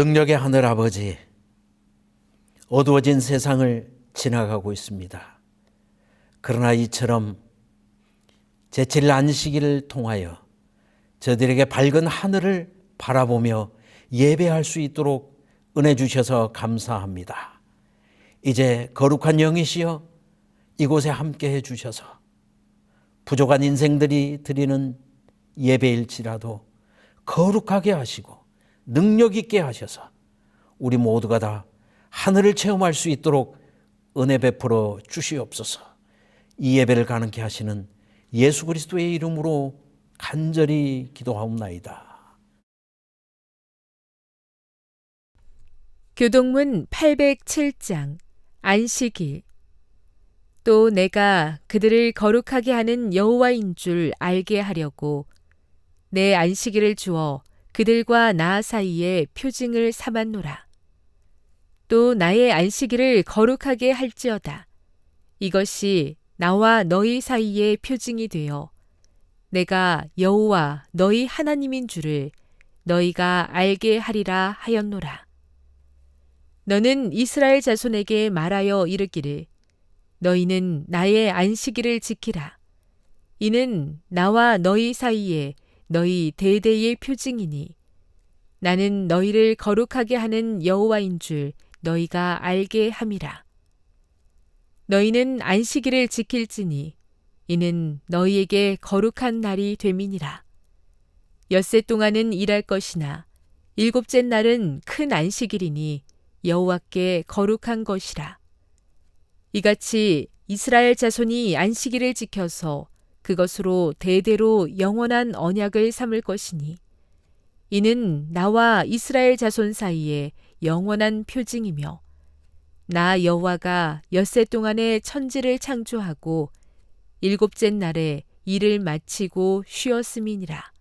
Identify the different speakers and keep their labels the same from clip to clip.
Speaker 1: 능력의 하늘 아버지, 어두워진 세상을 지나가고 있습니다. 그러나 이처럼 제7일 안식일을 통하여 저들에게 밝은 하늘을 바라보며 예배할 수 있도록 은혜 주셔서 감사합니다. 이제 거룩한 영이시여 이곳에 함께 해주셔서 부족한 인생들이 드리는 예배일지라도 거룩하게 하시고 능력 있게 하셔서 우리 모두가 다 하늘을 체험할 수 있도록 은혜 베풀어 주시옵소서. 이 예배를 가능케 하시는 예수 그리스도의 이름으로 간절히 기도하옵나이다.
Speaker 2: 교동문 807장 안식일. 또 내가 그들을 거룩하게 하는 여호와인 줄 알게 하려고 내 안식일을 주어 그들과 나 사이에 표징을 삼았노라. 또 나의 안식일을 거룩하게 할지어다. 이것이 나와 너희 사이의 표징이 되어 내가 여호와 너희 하나님인 줄을 너희가 알게 하리라 하였노라. 너는 이스라엘 자손에게 말하여 이르기를 너희는 나의 안식일을 지키라. 이는 나와 너희 사이에 너희 대대의 표징이니 나는 너희를 거룩하게 하는 여호와인 줄 너희가 알게 함이라. 너희는 안식일을 지킬지니 이는 너희에게 거룩한 날이 됨이니라. 엿새 동안은 일할 것이나 일곱째 날은 큰 안식일이니 여호와께 거룩한 것이라. 이같이 이스라엘 자손이 안식일을 지켜서 그것으로 대대로 영원한 언약을 삼을 것이니 이는 나와 이스라엘 자손 사이에 영원한 표징이며 나 여호와가 엿새 동안에 천지를 창조하고 일곱째 날에 일을 마치고 쉬었음이니라.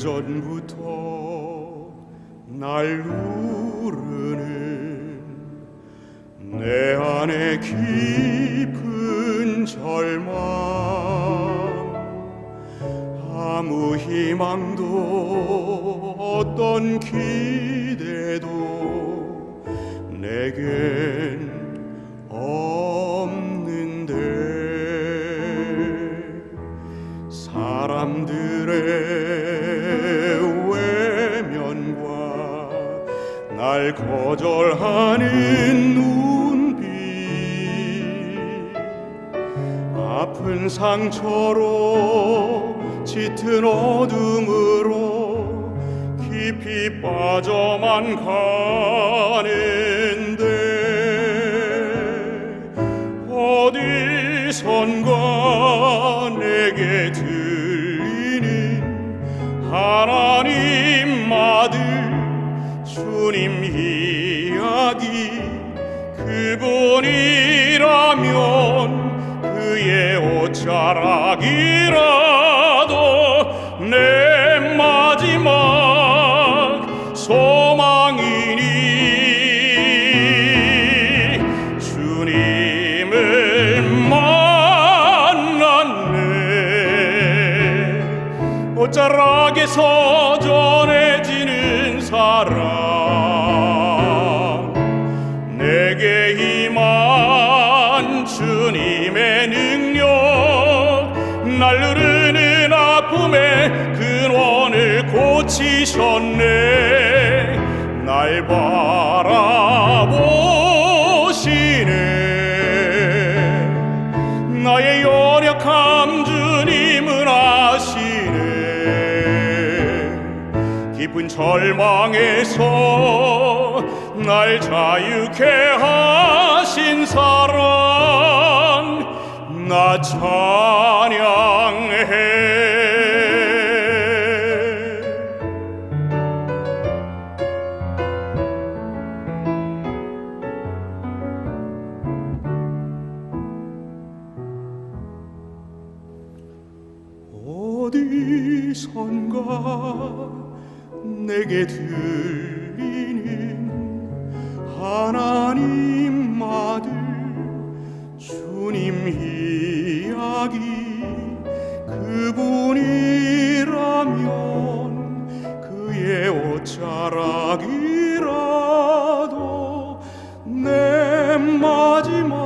Speaker 3: 오래전부터 날 누르는 내 안에 깊은 절망, 아무 희망도 어떤 기대도 내겐 없는데, 사람들의 외면과 날 거절하는 눈빛, 아픈 상처로 짙은 어둠으로 깊이 빠져만 가는데, 어디선가 내게 들리는 하나님 아들 주님 이야기, 그분이라면 그의 옷자락이라도 내 마지막 소망이니, 주님을 만났네. 옷자락에서 전해지는 사랑, 내게 임한 주님의 능력, 날 누르는 아픔의 근원을 고치셨네. 날 바라보시네. 나의 연약함 주님은 아시네. 깊은 절망에서 날 자유케 하신 사랑, 나 찬양해. 어디선가 내게 들리는 하나님 아들 주님 이야기, 그분이라면 그의 옷자락이라도 내 마지막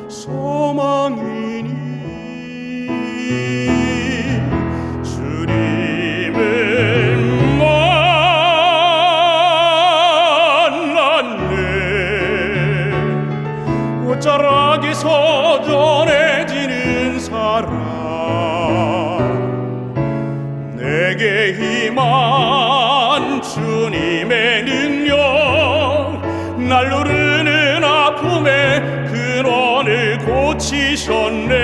Speaker 3: 소망이니, 주님을 만났네. 옷자락에서 전해지는 사랑, 내게 임한 주님의 능력, 날 누르는 아픔의 근원을 고치셨네.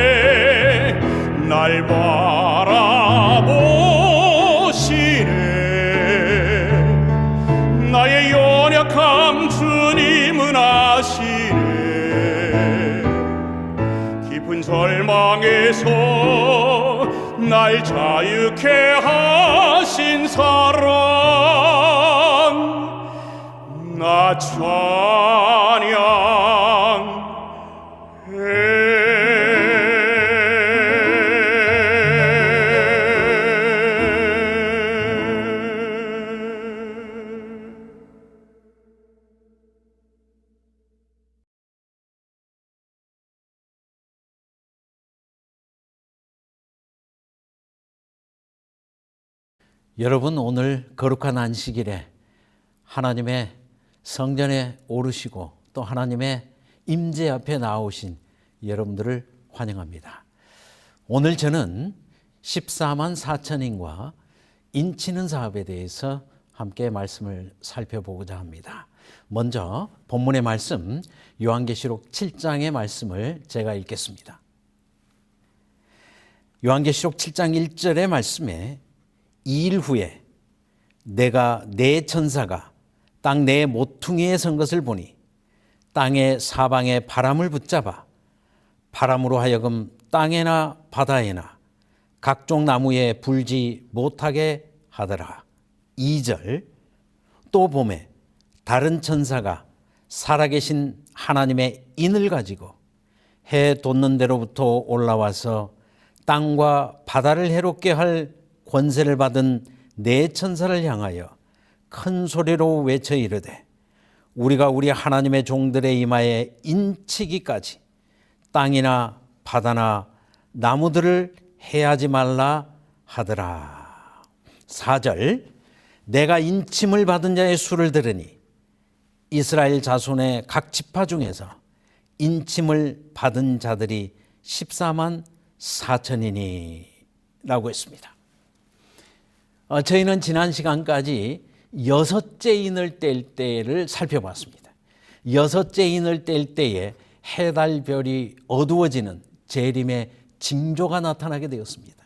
Speaker 3: 날 바라보시네. 나의 연약함 주님은 아시네. 깊은 절망에서 날 자유케 하신 사랑, 나
Speaker 1: 여러분, 오늘 거룩한 안식일에 하나님의 성전에 오르시고 또 하나님의 임재 앞에 나오신 여러분들을 환영합니다. 오늘 저는 14만 4천인과 인치는 사업에 대해서 함께 말씀을 살펴보고자 합니다. 먼저 본문의 말씀 요한계시록 7장의 말씀을 제가 읽겠습니다. 요한계시록 7장 1절의 말씀에 2일 후에 내가 네 천사가 땅 네 모퉁이에 선 것을 보니 땅의 사방에 바람을 붙잡아 바람으로 하여금 땅에나 바다에나 각종 나무에 불지 못하게 하더라. 2절 또 보매 다른 천사가 살아계신 하나님의 인을 가지고 해 돋는 데로부터 올라와서 땅과 바다를 해롭게 할 권세를 받은 네 천사를 향하여 큰 소리로 외쳐 이르되 우리가 우리 하나님의 종들의 이마에 인치기까지 땅이나 바다나 나무들을 해하지 말라 하더라. 4절 내가 인침을 받은 자의 수를 들으니 이스라엘 자손의 각 지파 중에서 인침을 받은 자들이 14만 4천이니 라고 했습니다. 저희는 지난 시간까지 여섯째 인을 뗄 때를 살펴봤습니다. 여섯째 인을 뗄 때에 해달별이 어두워지는 재림의 징조가 나타나게 되었습니다.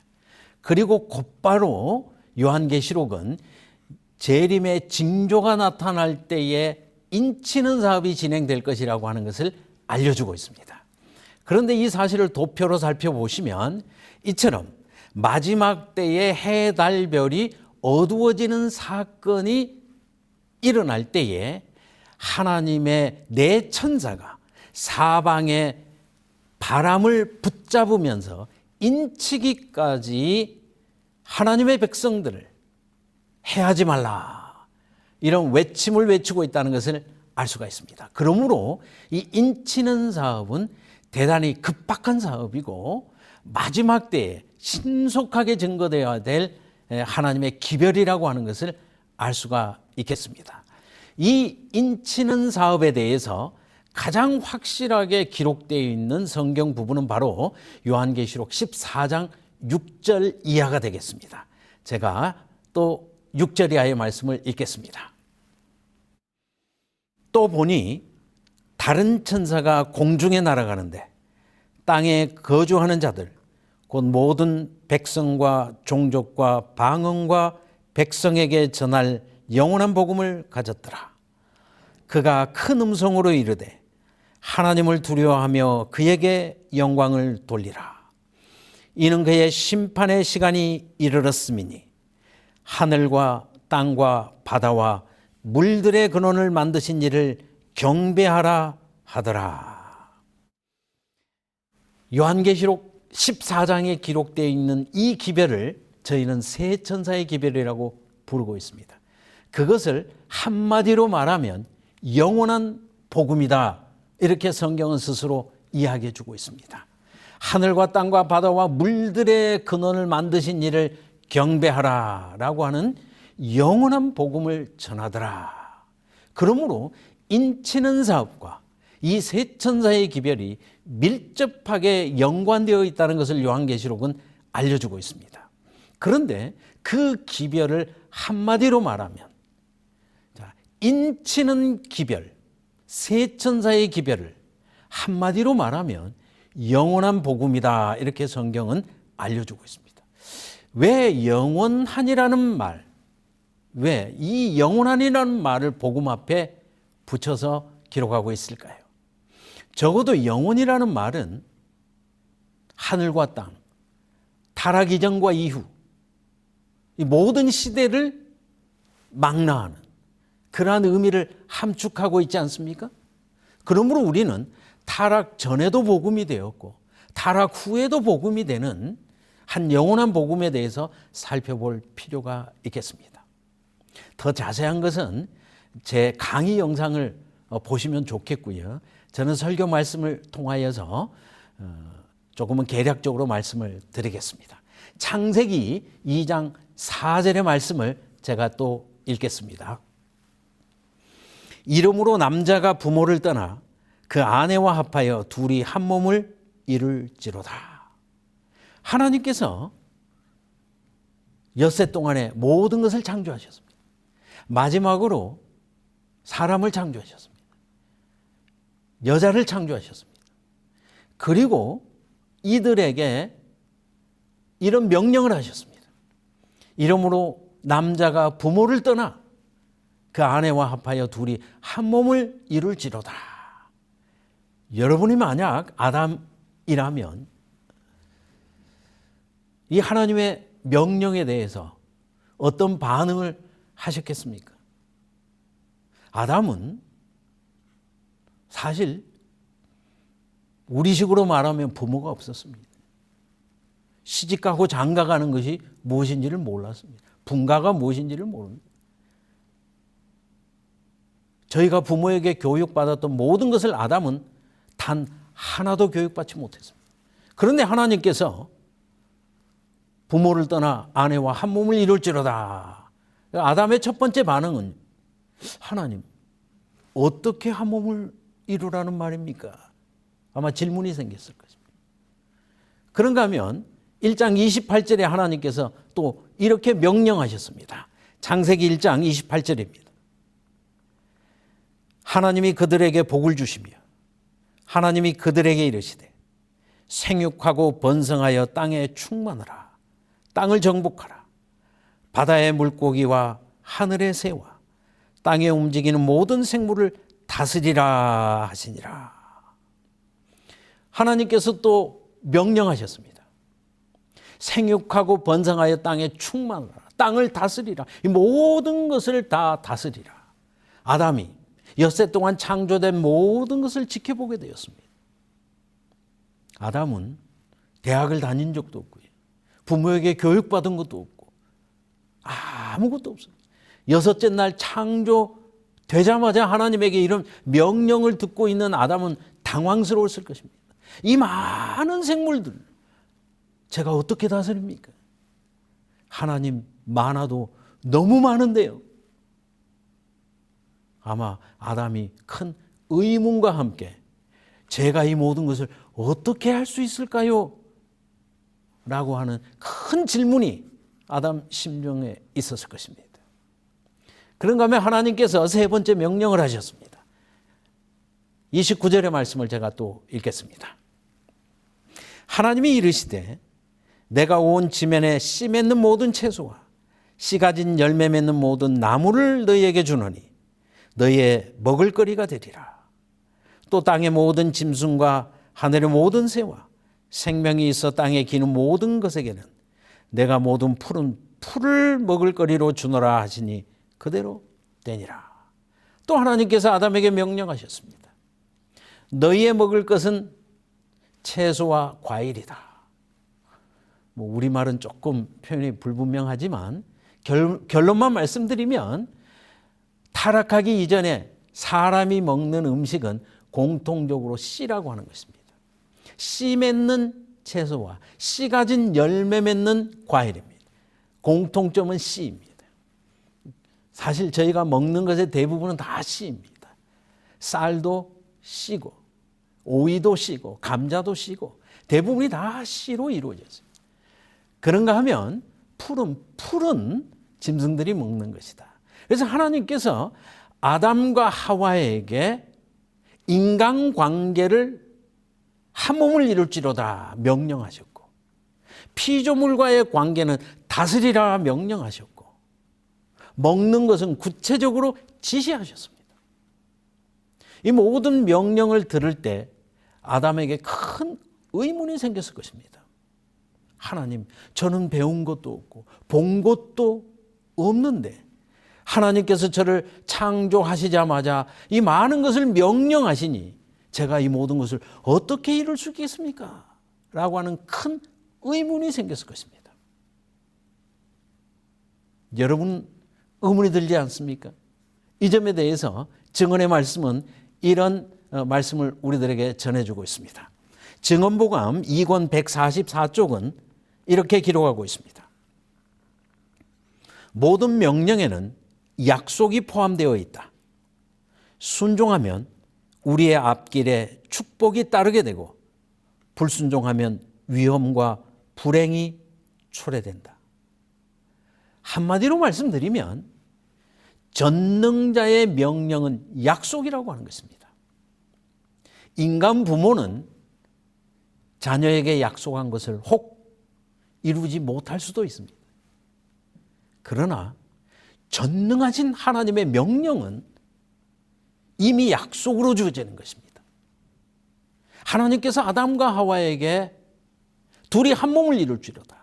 Speaker 1: 그리고 곧바로 요한계시록은 재림의 징조가 나타날 때에 인치는 사업이 진행될 것이라고 하는 것을 알려주고 있습니다. 그런데 이 사실을 도표로 살펴보시면 이처럼 마지막 때에 해, 달, 별이 어두워지는 사건이 일어날 때에 하나님의 네 천사가 사방에 바람을 붙잡으면서 인치기까지 하나님의 백성들을 해하지 말라 이런 외침을 외치고 있다는 것을 알 수가 있습니다. 그러므로 이 인치는 사업은 대단히 급박한 사업이고 마지막 때에 신속하게 증거되어야 될 하나님의 기별이라고 하는 것을 알 수가 있겠습니다. 이 인치는 사업에 대해서 가장 확실하게 기록되어 있는 성경 부분은 바로 요한계시록 14장 6절 이하가 되겠습니다. 제가 또 6절 이하의 말씀을 읽겠습니다. 또 보니 다른 천사가 공중에 날아가는데 땅에 거주하는 자들 곧 모든 백성과 종족과 방언과 백성에게 전할 영원한 복음을 가졌더라. 그가 큰 음성으로 이르되 하나님을 두려워하며 그에게 영광을 돌리라. 이는 그의 심판의 시간이 이르렀음이니 하늘과 땅과 바다와 물들의 근원을 만드신 이를 경배하라 하더라. 요한계시록 14장에 기록되어 있는 이 기별을 저희는 세 천사의 기별이라고 부르고 있습니다. 그것을 한마디로 말하면 영원한 복음이다. 이렇게 성경은 스스로 이야기해 주고 있습니다. 하늘과 땅과 바다와 물들의 근원을 만드신 이를 경배하라 라고 하는 영원한 복음을 전하더라. 그러므로 인치는 사업과 이 세 천사의 기별이 밀접하게 연관되어 있다는 것을 요한계시록은 알려주고 있습니다. 그런데 그 기별을 한마디로 말하면 인치는 기별, 세 천사의 기별을 한마디로 말하면 영원한 복음이다. 이렇게 성경은 알려주고 있습니다. 왜 영원한이라는 말, 왜 이 영원한이라는 말을 복음 앞에 붙여서 기록하고 있을까요? 적어도 영원이라는 말은 하늘과 땅, 타락 이전과 이후 이 모든 시대를 망라하는 그러한 의미를 함축하고 있지 않습니까? 그러므로 우리는 타락 전에도 복음이 되었고 타락 후에도 복음이 되는 한 영원한 복음에 대해서 살펴볼 필요가 있겠습니다. 더 자세한 것은 제 강의 영상을 보시면 좋겠고요. 저는 설교 말씀을 통하여서 조금은 개략적으로 말씀을 드리겠습니다. 창세기 2장 4절의 말씀을 제가 또 읽겠습니다. 이름으로 남자가 부모를 떠나 그 아내와 합하여 둘이 한 몸을 이룰지로다. 하나님께서 엿새 동안에 모든 것을 창조하셨습니다. 마지막으로 사람을 창조하셨습니다. 여자를 창조하셨습니다. 그리고 이들에게 이런 명령을 하셨습니다. 이러므로 남자가 부모를 떠나 그 아내와 합하여 둘이 한 몸을 이룰지로다. 여러분이 만약 아담이라면 이 하나님의 명령에 대해서 어떤 반응을 하셨겠습니까? 아담은 사실 우리식으로 말하면 부모가 없었습니다. 시집가고 장가가는 것이 무엇인지를 몰랐습니다. 분가가 무엇인지를 모릅니다. 저희가 부모에게 교육받았던 모든 것을 아담은 단 하나도 교육받지 못했습니다. 그런데 하나님께서 부모를 떠나 아내와 한 몸을 이룰지로다. 아담의 첫 번째 반응은 하나님, 어떻게 한 몸을 이루라는 말입니까? 아마 질문이 생겼을 것입니다. 그런가 하면 1장 28절에 하나님께서 또 이렇게 명령하셨습니다. 창세기 1장 28절입니다. 하나님이 그들에게 복을 주시며 하나님이 그들에게 이르시되 생육하고 번성하여 땅에 충만하라. 땅을 정복하라. 바다의 물고기와 하늘의 새와 땅에 움직이는 모든 생물을 다스리라 하시니라. 하나님께서 또 명령하셨습니다. 생육하고 번성하여 땅에 충만하라. 땅을 다스리라. 이 모든 것을 다 다스리라. 아담이 엿새 동안 창조된 모든 것을 지켜보게 되었습니다. 아담은 대학을 다닌 적도 없고요. 부모에게 교육받은 것도 없고 아무것도 없습니다. 여섯째 날 창조되자마자 하나님에게 이런 명령을 듣고 있는 아담은 당황스러웠을 것입니다. 이 많은 생물들 제가 어떻게 다스립니까? 하나님 많아도 너무 많은데요. 아마 아담이 큰 의문과 함께 제가 이 모든 것을 어떻게 할 수 있을까요? 라고 하는 큰 질문이 아담 심령에 있었을 것입니다. 그런가 하면 하나님께서 세 번째 명령을 하셨습니다. 29절의 말씀을 제가 또 읽겠습니다. 하나님이 이르시되 내가 온 지면에 씨 맺는 모든 채소와 씨 가진 열매 맺는 모든 나무를 너희에게 주노니 너희의 먹을거리가 되리라. 또 땅의 모든 짐승과 하늘의 모든 새와 생명이 있어 땅에 기는 모든 것에게는 내가 모든 푸른 풀을 먹을거리로 주노라 하시니 그대로 되니라. 또 하나님께서 아담에게 명령하셨습니다. 너희의 먹을 것은 채소와 과일이다. 우리말은 조금 표현이 불분명하지만 결론만 말씀드리면 타락하기 이전에 사람이 먹는 음식은 공통적으로 씨라고 하는 것입니다. 씨 맺는 채소와 씨 가진 열매 맺는 과일입니다. 공통점은 씨입니다. 사실 저희가 먹는 것의 대부분은 다 씨입니다. 쌀도 씨고 오이도 씨고 감자도 씨고 대부분이 다 씨로 이루어졌습니다. 그런가 하면 풀은 짐승들이 먹는 것이다. 그래서 하나님께서 아담과 하와에게 인간관계를 한 몸을 이룰지로다 명령하셨고 피조물과의 관계는 다스리라 명령하셨고 먹는 것은 구체적으로 지시하셨습니다. 이 모든 명령을 들을 때 아담에게 큰 의문이 생겼을 것입니다. 하나님, 저는 배운 것도 없고 본 것도 없는데 하나님께서 저를 창조하시자마자 이 많은 것을 명령하시니 제가 이 모든 것을 어떻게 이룰 수 있겠습니까? 라고 하는 큰 의문이 생겼을 것입니다. 여러분 의문이 들지 않습니까? 이 점에 대해서 증언의 말씀은 이런 말씀을 우리들에게 전해주고 있습니다. 증언보감 2권 144쪽은 이렇게 기록하고 있습니다. 모든 명령에는 약속이 포함되어 있다. 순종하면 우리의 앞길에 축복이 따르게 되고 불순종하면 위험과 불행이 초래된다. 한마디로 말씀드리면 전능자의 명령은 약속이라고 하는 것입니다. 인간 부모는 자녀에게 약속한 것을 혹 이루지 못할 수도 있습니다. 그러나 전능하신 하나님의 명령은 이미 약속으로 주어지는 것입니다. 하나님께서 아담과 하와에게 둘이 한 몸을 이룰지로다.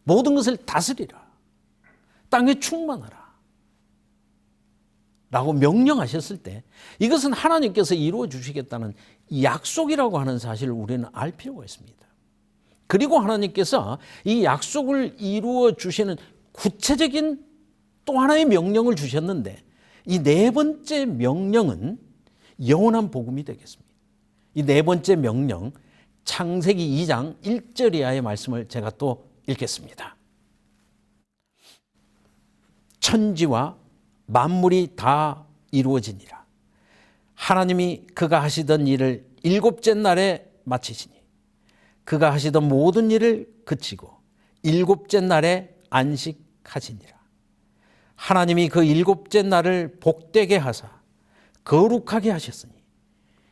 Speaker 1: 모든 것을 다스리라. 땅에 충만하라. 라고 명령하셨을 때 이것은 하나님께서 이루어 주시겠다는 약속이라고 하는 사실을 우리는 알 필요가 있습니다. 그리고 하나님께서 이 약속을 이루어 주시는 구체적인 또 하나의 명령을 주셨는데 이 네 번째 명령은 영원한 복음이 되겠습니다. 이 네 번째 명령, 창세기 2장 1절 이하의 말씀을 제가 또 읽겠습니다. 천지와 만물이 다 이루어지니라. 하나님이 그가 하시던 일을 일곱째 날에 마치시니 그가 하시던 모든 일을 그치고 일곱째 날에 안식하시니라. 하나님이 그 일곱째 날을 복되게 하사 거룩하게 하셨으니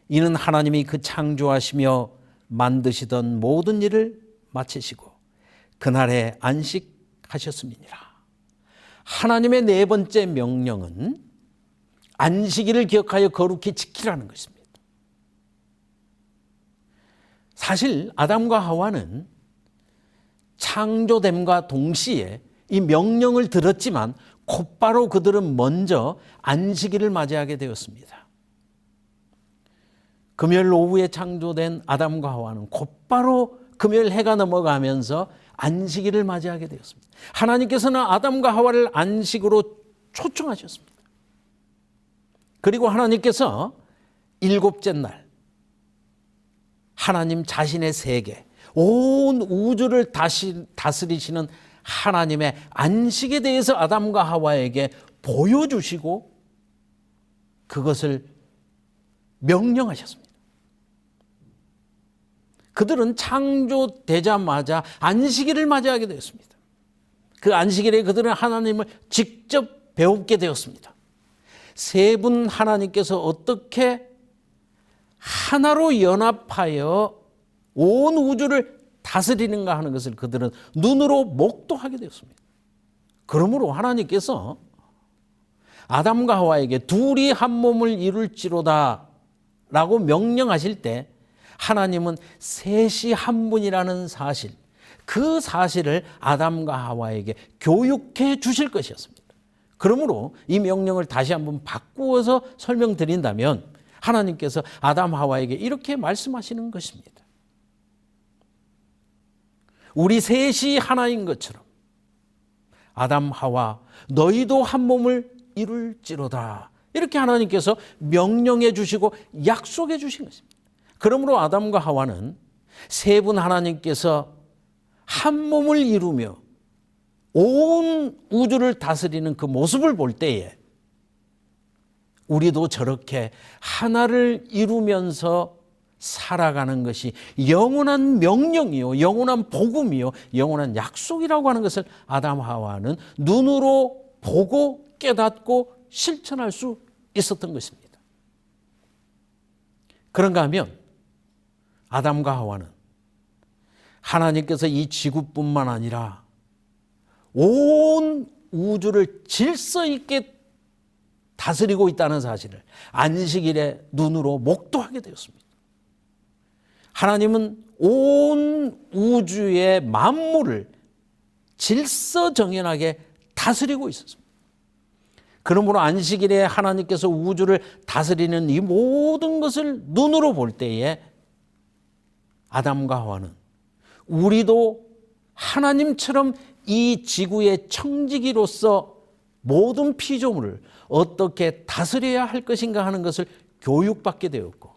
Speaker 1: 이는 하나님이 그 창조하시며 만드시던 모든 일을 마치시고 그날에 안식하셨음이니라. 하나님의 네 번째 명령은 안식일을 기억하여 거룩히 지키라는 것입니다. 사실 아담과 하와는 창조됨과 동시에 이 명령을 들었지만 곧바로 그들은 먼저 안식일을 맞이하게 되었습니다. 금요일 오후에 창조된 아담과 하와는 곧바로 금요일 해가 넘어가면서 안식일을 맞이하게 되었습니다. 하나님께서는 아담과 하와를 안식으로 초청하셨습니다. 그리고 하나님께서 일곱째 날 하나님 자신의 세계, 온 우주를 다스리시는 하나님의 안식에 대해서 아담과 하와에게 보여주시고 그것을 명령하셨습니다. 그들은 창조되자마자 안식일을 맞이하게 되었습니다. 그 안식일에 그들은 하나님을 직접 배우게 되었습니다. 세 분 하나님께서 어떻게 하나로 연합하여 온 우주를 다스리는가 하는 것을 그들은 눈으로 목도하게 되었습니다. 그러므로 하나님께서 아담과 하와에게 둘이 한 몸을 이룰지로다 라고 명령하실 때 하나님은 셋이 한 분이라는 사실, 그 사실을 아담과 하와에게 교육해 주실 것이었습니다. 그러므로 이 명령을 다시 한번 바꾸어서 설명드린다면 하나님께서 아담 하와에게 이렇게 말씀하시는 것입니다. 우리 셋이 하나인 것처럼 아담 하와 너희도 한 몸을 이룰지로다. 이렇게 하나님께서 명령해 주시고 약속해 주신 것입니다. 그러므로 아담과 하와는 세 분 하나님께서 한 몸을 이루며 온 우주를 다스리는 그 모습을 볼 때에 우리도 저렇게 하나를 이루면서 살아가는 것이 영원한 명령이요, 영원한 복음이요, 영원한 약속이라고 하는 것을 아담 하와는 눈으로 보고 깨닫고 실천할 수 있었던 것입니다. 그런가 하면 아담과 하와는 하나님께서 이 지구뿐만 아니라 온 우주를 질서 있게 다스리고 있다는 사실을 안식일에 눈으로 목도하게 되었습니다. 하나님은 온 우주의 만물을 질서정연하게 다스리고 있었습니다. 그러므로 안식일에 하나님께서 우주를 다스리는 이 모든 것을 눈으로 볼 때에 아담과 하와는 우리도 하나님처럼 이 지구의 청지기로서 모든 피조물을 어떻게 다스려야 할 것인가 하는 것을 교육받게 되었고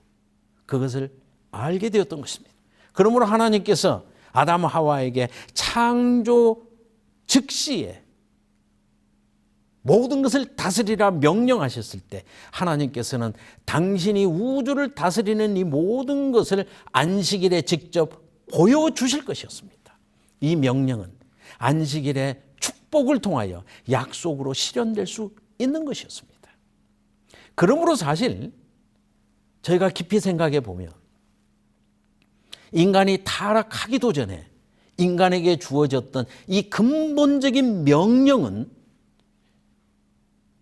Speaker 1: 그것을 알게 되었던 것입니다. 그러므로 하나님께서 아담 하와에게 창조 즉시에 모든 것을 다스리라 명령하셨을 때 하나님께서는 당신이 우주를 다스리는 이 모든 것을 안식일에 직접 보여주실 것이었습니다. 이 명령은 안식일의 축복을 통하여 약속으로 실현될 수 있는 것이었습니다. 그러므로 사실 저희가 깊이 생각해 보면 인간이 타락하기도 전에 인간에게 주어졌던 이 근본적인 명령은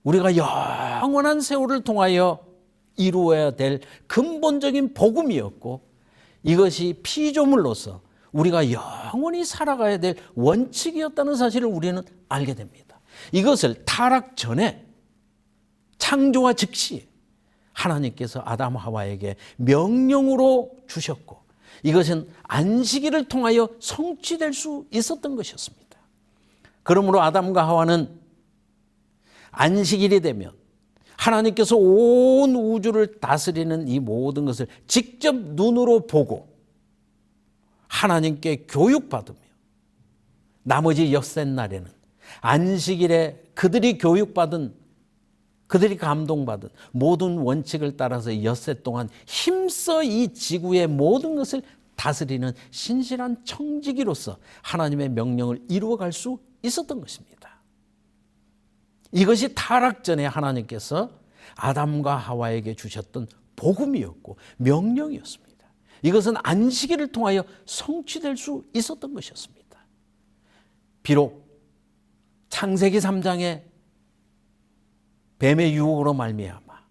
Speaker 1: 우리가 영원한 세월을 통하여 이루어야 될 근본적인 복음이었고 이것이 피조물로서 우리가 영원히 살아가야 될 원칙이었다는 사실을 우리는 알게 됩니다. 이것을 타락 전에 창조와 즉시 하나님께서 아담 하와에게 명령으로 주셨고 이것은 안식일을 통하여 성취될 수 있었던 것이었습니다. 그러므로 아담과 하와는 안식일이 되면 하나님께서 온 우주를 다스리는 이 모든 것을 직접 눈으로 보고 하나님께 교육받으며 나머지 엿새 날에는 안식일에 그들이 교육받은 그들이 감동받은 모든 원칙을 따라서 엿새 동안 힘써 이 지구의 모든 것을 다스리는 신실한 청지기로서 하나님의 명령을 이루어갈 수 있었던 것입니다. 이것이 타락 전에 하나님께서 아담과 하와에게 주셨던 복음이었고 명령이었습니다. 이것은 안식일을 통하여 성취될 수 있었던 것이었습니다. 비록 창세기 3장에 뱀의 유혹으로 말미암아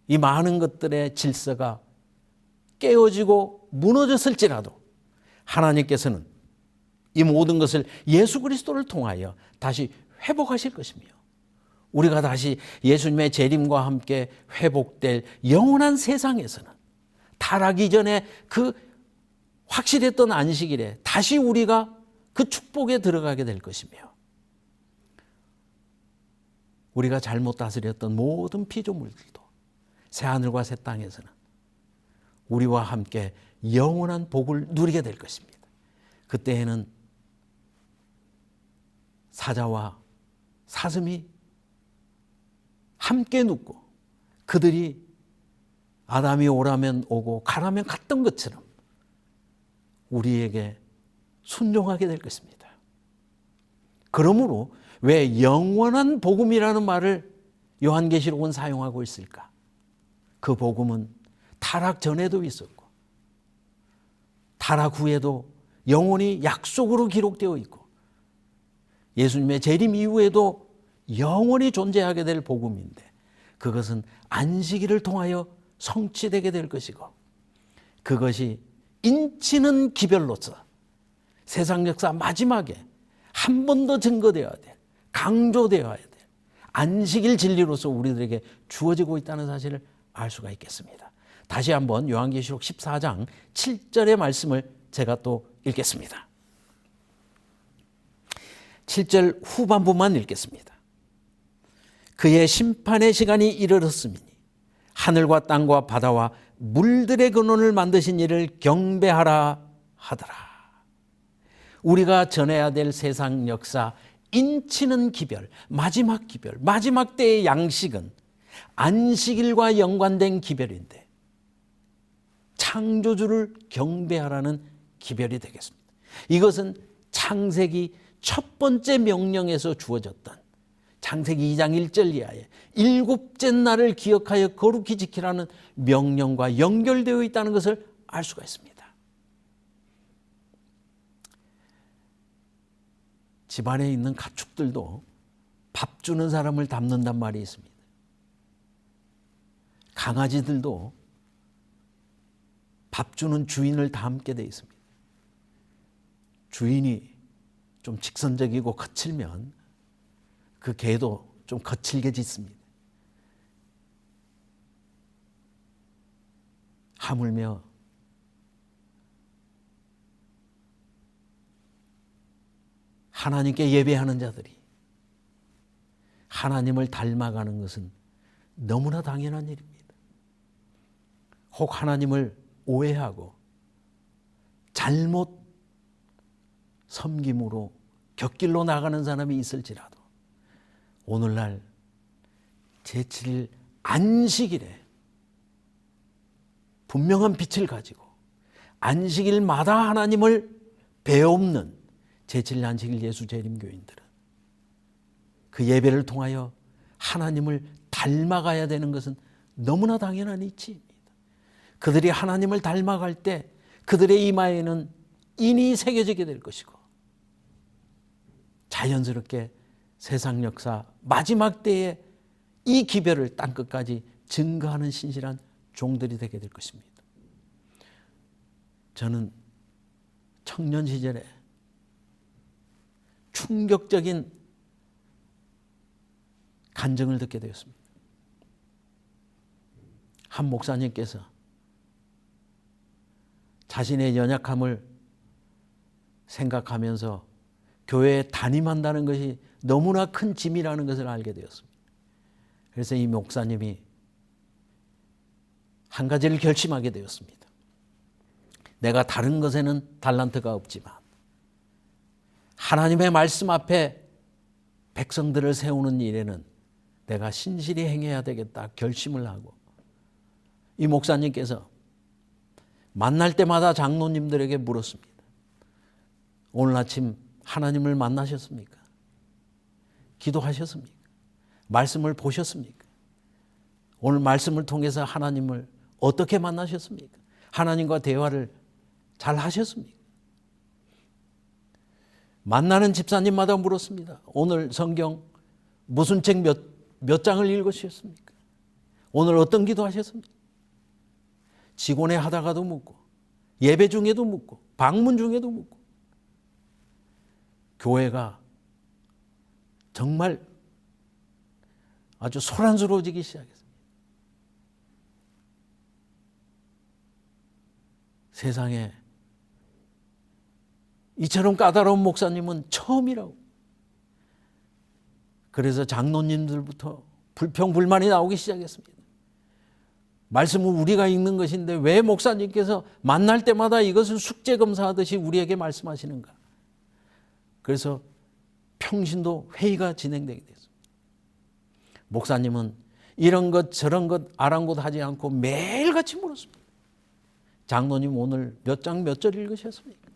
Speaker 1: 이 많은 것들의 질서가 깨어지고 무너졌을지라도 하나님께서는 이 모든 것을 예수 그리스도를 통하여 다시 회복하실 것이며 우리가 다시 예수님의 재림과 함께 회복될 영원한 세상에서는 타락 이전에 그 확실했던 안식일에 다시 우리가 그 축복에 들어가게 될 것이며 우리가 잘못 다스렸던 모든 피조물들도 새하늘과 새 땅에서는 우리와 함께 영원한 복을 누리게 될 것입니다. 그때에는 사자와 사슴이 함께 눕고 그들이 아담이 오라면 오고 가라면 갔던 것처럼 우리에게 순종하게 될 것입니다. 그러므로 왜 영원한 복음이라는 말을 요한계시록은 사용하고 있을까? 그 복음은 타락 전에도 있었고 타락 후에도 영원히 약속으로 기록되어 있고 예수님의 재림 이후에도 영원히 존재하게 될 복음인데 그것은 안식일을 통하여 성취되게 될 것이고 그것이 인치는 기별로서 세상 역사 마지막에 한 번 더 증거되어야 될 강조되어야 될 안식일 진리로서 우리들에게 주어지고 있다는 사실을 알 수가 있겠습니다. 다시 한번 요한계시록 14장 7절의 말씀을 제가 또 읽겠습니다. 7절 후반부만 읽겠습니다. 그의 심판의 시간이 이르렀음이니 하늘과 땅과 바다와 물들의 근원을 만드신 이를 경배하라 하더라. 우리가 전해야 될 세상 역사 인치는 기별, 마지막 때의 양식은 안식일과 연관된 기별인데 창조주를 경배하라는 기별이 되겠습니다. 이것은 창세기 첫 번째 명령에서 주어졌던 창세기 2장 1절 이하에 일곱째 날을 기억하여 거룩히 지키라는 명령과 연결되어 있다는 것을 알 수가 있습니다. 집안에 있는 가축들도 밥 주는 사람을 닮는단 말이 있습니다. 강아지들도 밥 주는 주인을 닮게 되어 있습니다. 주인이 좀 직선적이고 거칠면 그 개도 좀 거칠게 짖습니다. 하물며 하나님께 예배하는 자들이 하나님을 닮아가는 것은 너무나 당연한 일입니다. 혹 하나님을 오해하고 잘못 섬김으로 곁길로 나가는 사람이 있을지라도 오늘날 제7일 안식일에 분명한 빛을 가지고 안식일마다 하나님을 배옵는 제7일 안식일 예수 재림교인들은 그 예배를 통하여 하나님을 닮아가야 되는 것은 너무나 당연한 이치입니다. 그들이 하나님을 닮아갈 때 그들의 이마에는 인이 새겨지게 될 것이고 자연스럽게 세상 역사 마지막 때에 이 기별을 땅끝까지 증거하는 신실한 종들이 되게 될 것입니다. 저는 청년 시절에 충격적인 간증을 듣게 되었습니다. 한 목사님께서 자신의 연약함을 생각하면서 교회에 담임한다는 것이 너무나 큰 짐이라는 것을 알게 되었습니다. 그래서 이 목사님이 한 가지를 결심하게 되었습니다. 내가 다른 것에는 달란트가 없지만 하나님의 말씀 앞에 백성들을 세우는 일에는 내가 신실히 행해야 되겠다 결심을 하고, 이 목사님께서 만날 때마다 장로님들에게 물었습니다. 오늘 아침 하나님을 만나셨습니까? 기도하셨습니까? 말씀을 보셨습니까? 오늘 말씀을 통해서 하나님을 어떻게 만나셨습니까? 하나님과 대화를 잘 하셨습니까? 만나는 집사님마다 물었습니다. 오늘 성경 무슨 책 몇 장을 읽으셨습니까? 오늘 어떤 기도하셨습니까? 직원회 하다가도 묻고, 예배 중에도 묻고, 방문 중에도 묻고, 교회가 정말 아주 소란스러워지기 시작했습니다. 세상에 이처럼 까다로운 목사님은 처음이라고. 그래서 장로님들부터 불평불만이 나오기 시작했습니다. 말씀은 우리가 읽는 것인데 왜 목사님께서 만날 때마다 이것을 숙제 검사하듯이 우리에게 말씀하시는가? 그래서 평신도 회의가 진행되게 됐습니다. 목사님은 이런 것 저런 것 아랑곳하지 않고 매일같이 물었습니다. 장로님 오늘 몇 장 몇 절 읽으셨습니까?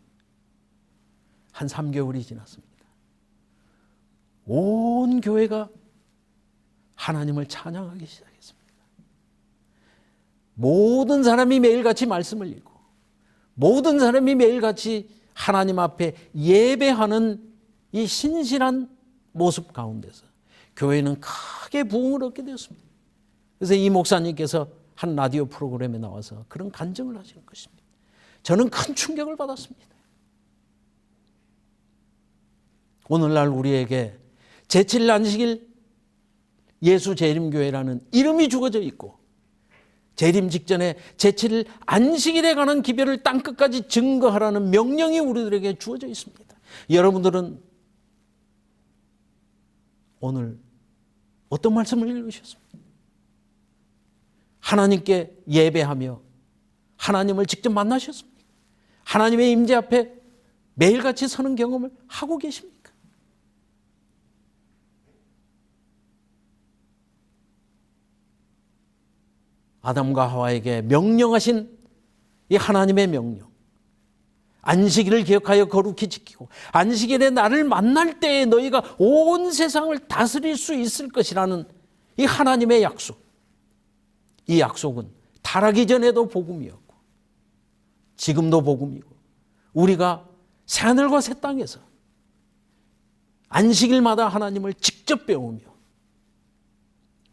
Speaker 1: 한 3개월이 지났습니다. 온 교회가 하나님을 찬양하기 시작했습니다. 모든 사람이 매일같이 말씀을 읽고, 모든 사람이 매일같이 하나님 앞에 예배하는 이 신실한 모습 가운데서 교회는 크게 부흥을 얻게 되었습니다. 그래서 이 목사님께서 한 라디오 프로그램에 나와서 그런 간증을 하시는 것입니다. 저는 큰 충격을 받았습니다. 오늘날 우리에게 제7일 안식일 예수 재림교회라는 이름이 주어져 있고, 재림 직전에 제7일 안식일에 관한 기별을 땅끝까지 증거하라는 명령이 우리들에게 주어져 있습니다. 여러분들은 오늘 어떤 말씀을 읽으셨습니까? 하나님께 예배하며 하나님을 직접 만나셨습니까? 하나님의 임재 앞에 매일같이 서는 경험을 하고 계십니까? 아담과 하와에게 명령하신 이 하나님의 명령, 안식일을 기억하여 거룩히 지키고 안식일에 나를 만날 때에 너희가 온 세상을 다스릴 수 있을 것이라는 이 하나님의 약속, 이 약속은 타락이 전에도 복음이었고 지금도 복음이고, 우리가 새하늘과 새 땅에서 안식일마다 하나님을 직접 배우며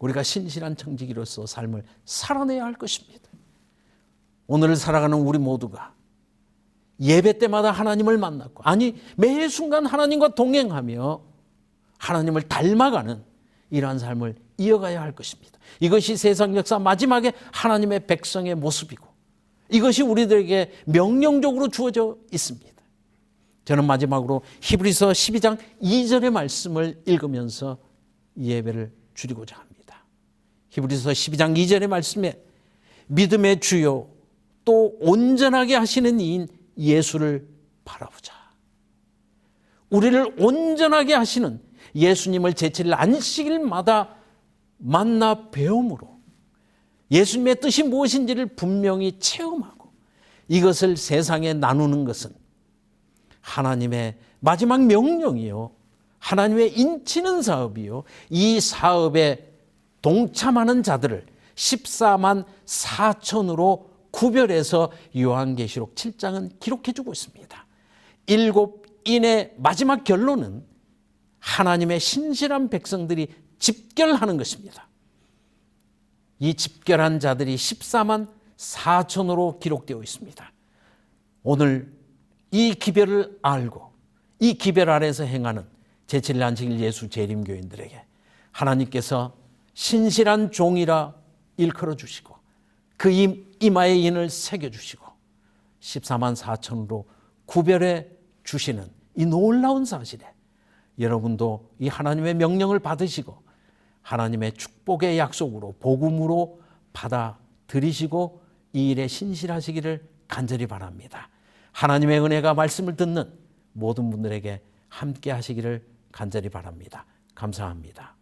Speaker 1: 우리가 신실한 청지기로서 삶을 살아내야 할 것입니다. 오늘을 살아가는 우리 모두가 예배 때마다 하나님을 만났고, 아니 매 순간 하나님과 동행하며 하나님을 닮아가는 이러한 삶을 이어가야 할 것입니다. 이것이 세상 역사 마지막에 하나님의 백성의 모습이고, 이것이 우리들에게 명령적으로 주어져 있습니다. 저는 마지막으로 히브리서 12장 2절의 말씀을 읽으면서 이 예배를 줄이고자 합니다. 히브리서 12장 2절의 말씀에 믿음의 주요 또 온전하게 하시는 이인 예수를 바라보자. 우리를 온전하게 하시는 예수님을 제7일 안식일마다 만나 배움으로 예수님의 뜻이 무엇인지를 분명히 체험하고 이것을 세상에 나누는 것은 하나님의 마지막 명령이요, 하나님의 인치는 사업이요, 이 사업에 동참하는 자들을 14만 4천으로 구별해서 요한계시록 7장은 기록해주고 있습니다. 7인의 마지막 결론은 하나님의 신실한 백성들이 집결하는 것입니다. 이 집결한 자들이 14만 4천으로 기록되어 있습니다. 오늘 이 기별을 알고 이 기별 아래에서 행하는 제7일 안식일 예수 재림교인들에게 하나님께서 신실한 종이라 일컬어 주시고 그 이마에 인을 새겨 주시고 14만 4천으로 구별해 주시는 이 놀라운 사실에 여러분도 이 하나님의 명령을 받으시고 하나님의 축복의 약속으로 복음으로 받아들이시고 이 일에 신실하시기를 간절히 바랍니다. 하나님의 은혜가 말씀을 듣는 모든 분들에게 함께 하시기를 간절히 바랍니다. 감사합니다.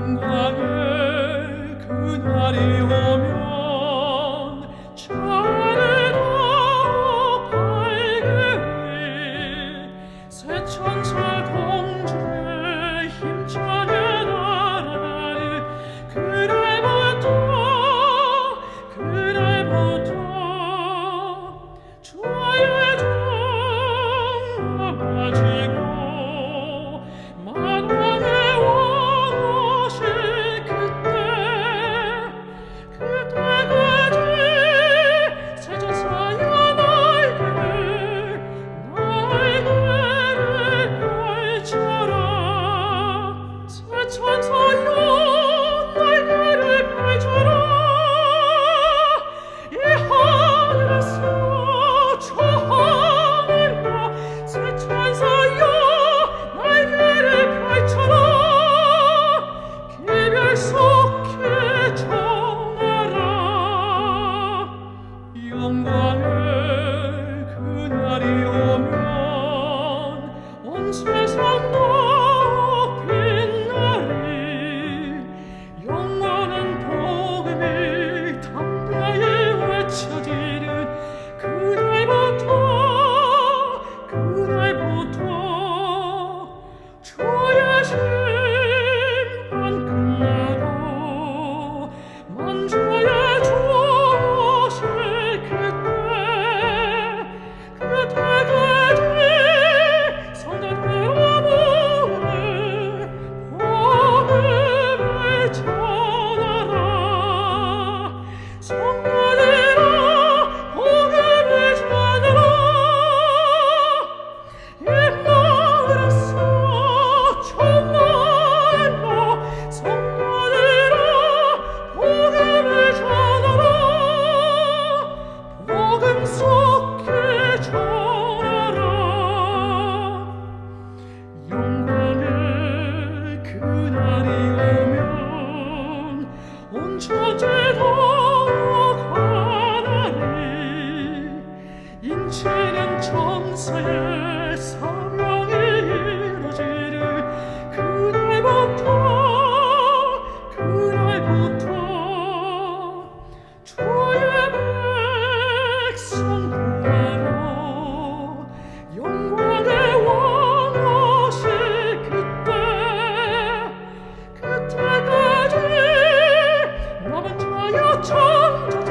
Speaker 3: 영광의 그날이 오면 차례로 밝으리 새 천사 공주의 힘차게 날아가리 그날부터 주의 종 높아지고 만왕의 그때까지 세자사야 날개를 펼쳐라 새 천사여 날개를 펼쳐라 이 하늘에서 저 하늘로 새 천사여 날개를 펼쳐라 기별 속에 전하라 영광의 그날이 오면 온 세상도 빛나리 영원한 복음이 담대히 외쳐지는 그날부터 주의 심판 끝나고 만주의 주실 그때까지 성도들아 복음을 전하라 성도들아 복음을 전하라 이 마을에서 저 마을로 성도들아 복음을 전하라 복음 속에 전하라 영광의 그날이 오면 온 천지도 환하리 인치는 천사의 사명이 이루어지는 그날부터 주의 백성 구하러 창조주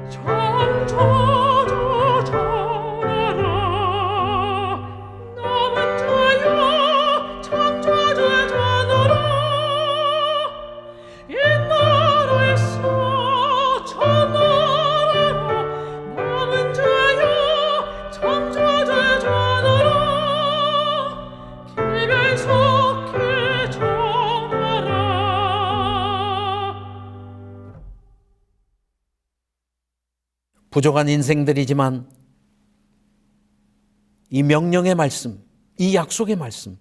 Speaker 3: 창조주 전하라 남은 자여 창조주 전하라 이 나라에서 전하라 남은 자여 창조주 전하라 기별속히 전하라.
Speaker 1: 부족한 인생들이지만 이 명령의 말씀, 이 약속의 말씀,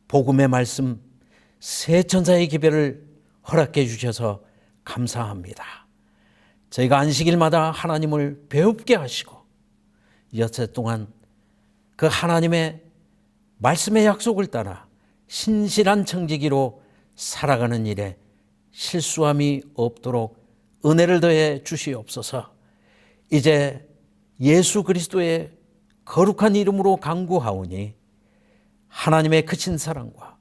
Speaker 1: 복음의 말씀, 새 천사의 기별을 허락해 주셔서 감사합니다. 저희가 안식일마다 하나님을 배웁게 하시고 여태 동안 그 하나님의 말씀의 약속을 따라 신실한 청지기로 살아가는 일에 실수함이 없도록 은혜를 더해 주시옵소서. 이제 예수 그리스도의 거룩한 이름으로 간구하오니 하나님의 크신 사랑과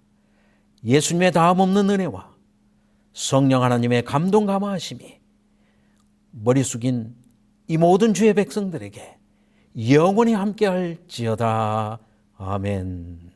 Speaker 1: 예수님의 다함없는 은혜와 성령 하나님의 감동 감화하심이 머리 숙인 이 모든 주의 백성들에게 영원히 함께할지어다. 아멘.